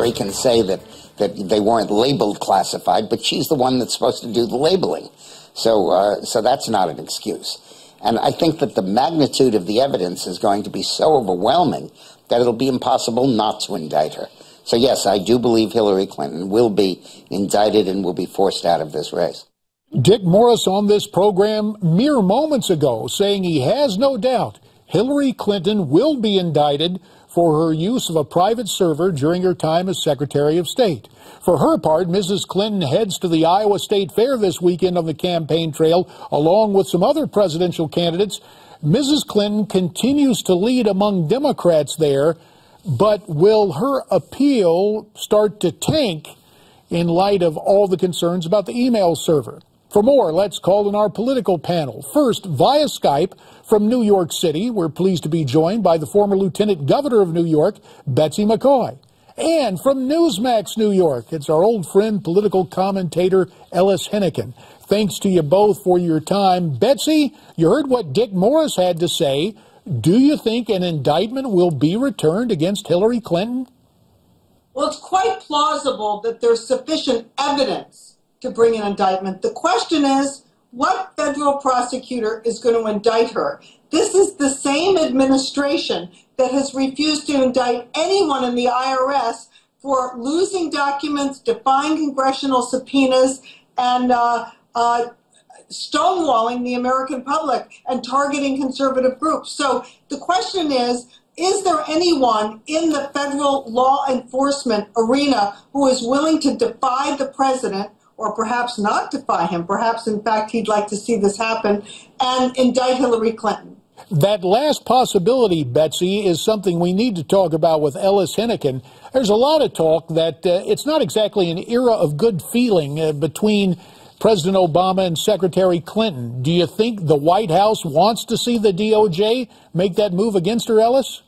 Hillary can say that they weren't labeled classified, but she's the one that's supposed to do the labeling. So that's not an excuse. And I think that the magnitude of the evidence is going to be so overwhelming that it'll be impossible not to indict her. So yes, I do believe Hillary Clinton will be indicted and will be forced out of this race. Dick Morris on this program mere moments ago saying he has no doubt Hillary Clinton will be indicted for her use of a private server during her time as Secretary of State. For her part, Mrs. Clinton heads to the Iowa State Fair this weekend on the campaign trail, along with some other presidential candidates. Mrs. Clinton continues to lead among Democrats there, but will her appeal start to tank in light of all the concerns about the email server? For more, let's call in our political panel. First, via Skype from New York City, we're pleased to be joined by the former Lieutenant Governor of New York, Betsy McCaughey. And from Newsmax, New York, it's our old friend, political commentator Ellis Henican. Thanks to you both for your time. Betsy, you heard what Dick Morris had to say. Do you think an indictment will be returned against Hillary Clinton? Well, it's quite plausible that there's sufficient evidence to bring an indictment. The question is, what federal prosecutor is going to indict her? This is the same administration that has refused to indict anyone in the IRS for losing documents, defying congressional subpoenas, and stonewalling the American public and targeting conservative groups. So the question is there anyone in the federal law enforcement arena who is willing to defy the president, or perhaps not defy him? Perhaps, in fact, he'd like to see this happen and indict Hillary Clinton. That last possibility, Betsy, is something we need to talk about with Ellis Henican. There's a lot of talk that it's not exactly an era of good feeling between President Obama and Secretary Clinton. Do you think the White House wants to see the DOJ make that move against her, Ellis?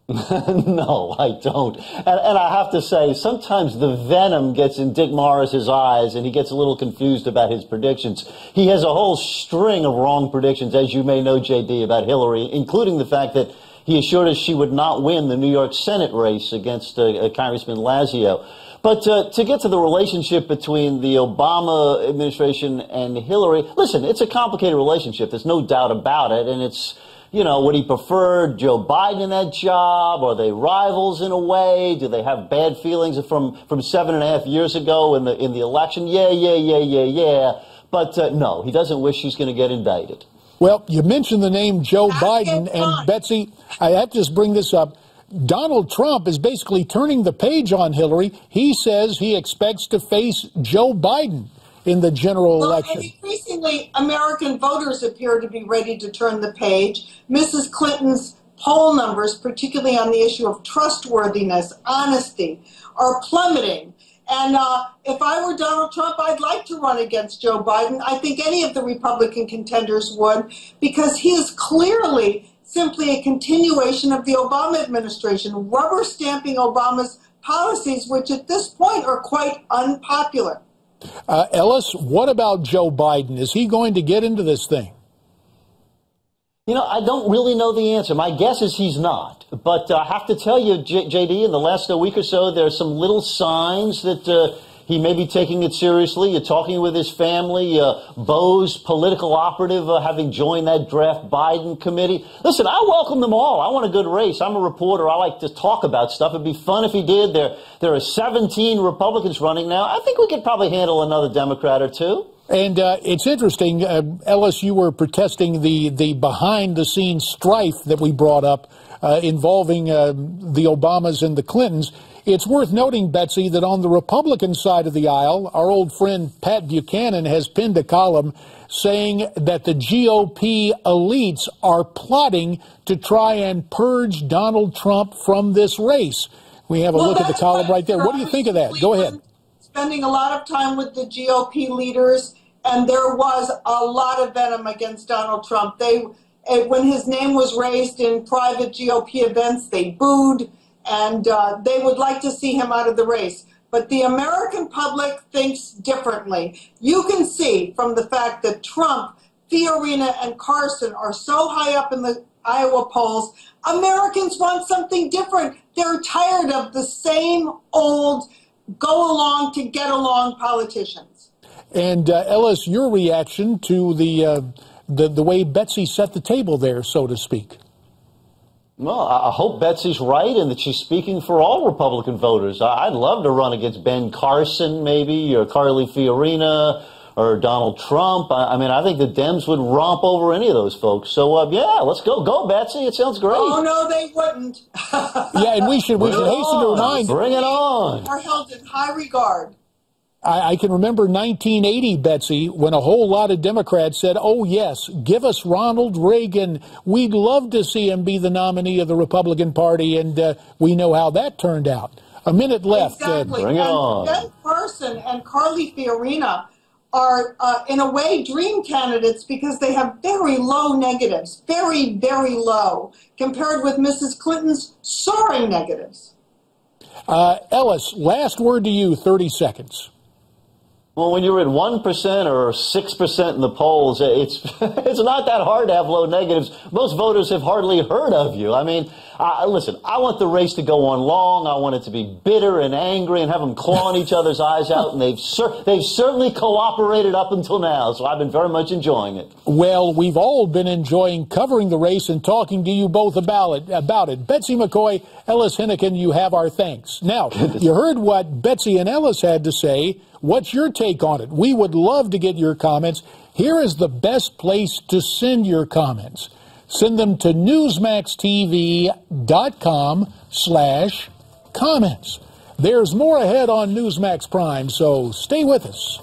No, I don't. And I have to say, sometimes the venom gets in Dick Morris's eyes and he gets a little confused about his predictions. He has a whole string of wrong predictions, as you may know, JD, about Hillary, including the fact that he assured us she would not win the New York Senate race against Congressman Lazio. But to get to the relationship between the Obama administration and Hillary, listen, it's a complicated relationship. There's no doubt about it. And it's, you know, would he prefer Joe Biden in that job? Are they rivals in a way? Do they have bad feelings from 7.5 years ago in the election? Yeah. But no, he doesn't wish he's going to get indicted. Well, you mentioned the name Joe Biden, and Betsy, I have to just bring this up. Donald Trump is basically turning the page on Hillary. He says he expects to face Joe Biden in the general election. Increasingly, American voters appear to be ready to turn the page. Mrs. Clinton's poll numbers, particularly on the issue of trustworthiness, honesty, are plummeting. And if I were Donald Trump, I'd like to run against Joe Biden. I think any of the Republican contenders would, because he is clearly simply a continuation of the Obama administration, rubber stamping Obama's policies, which at this point are quite unpopular. Ellis, what about Joe Biden? Is he going to get into this thing? You know, I don't really know the answer. My guess is he's not. But I have to tell you, JD, in the last week or so, there are some little signs that he may be taking it seriously. You're talking with his family. Bo's political operative having joined that draft Biden committee. Listen, I welcome them all. I want a good race. I'm a reporter. I like to talk about stuff. It'd be fun if he did. There are 17 Republicans running now. I think we could probably handle another Democrat or two. And it's interesting, Ellis, you were protesting the behind-the-scenes strife that we brought up involving the Obamas and the Clintons. It's worth noting, Betsy, that on the Republican side of the aisle, our old friend Pat Buchanan has penned a column saying that the GOP elites are plotting to try and purge Donald Trump from this race. We have a look at the column right there. What do you think of that? Go ahead. Spending a lot of time with the GOP leaders, and there was a lot of venom against Donald Trump. When his name was raised in private GOP events, they booed, and they would like to see him out of the race. But the American public thinks differently. You can see from the fact that Trump Fiorina and Carson are so high up in the Iowa polls, Americans want something different. They're tired of the same old go along to get along politicians. And Ellis, your reaction to the way Betsy set the table there, so to speak? Well, I hope Betsy's right and that she's speaking for all Republican voters. I'd love to run against Ben Carson, maybe, or Carly Fiorina, or Donald Trump. I mean, I think the Dems would romp over any of those folks. So, yeah, let's go. Go, Betsy. It sounds great. Oh, no, they wouldn't. Yeah, and we should hasten to remind. Bring it on. Are held in high regard. I can remember 1980, Betsy, when a whole lot of Democrats said, oh, yes, give us Ronald Reagan. We'd love to see him be the nominee of the Republican Party, and we know how that turned out. A minute left. Exactly. Bring it on. Ben Carson and Carly Fiorina are, in a way, dream candidates because they have very low negatives, very, very low, compared with Mrs. Clinton's soaring negatives. Ellis, last word to you, 30 seconds. Well, when you're at 1% or 6% in the polls, it's not that hard to have low negatives. Most voters have hardly heard of you. I mean, listen, I want the race to go on long. I want it to be bitter and angry and have them clawing each other's eyes out, and they've certainly cooperated up until now, so I've been very much enjoying it. Well, we've all been enjoying covering the race and talking to you both about it. Betsy McCaughey, Ellis Henican, you have our thanks. Now, you heard what Betsy and Ellis had to say. What's your take on it? We would love to get your comments. Here is the best place to send your comments. Send them to newsmaxtv.com/comments. There's more ahead on Newsmax Prime, so stay with us.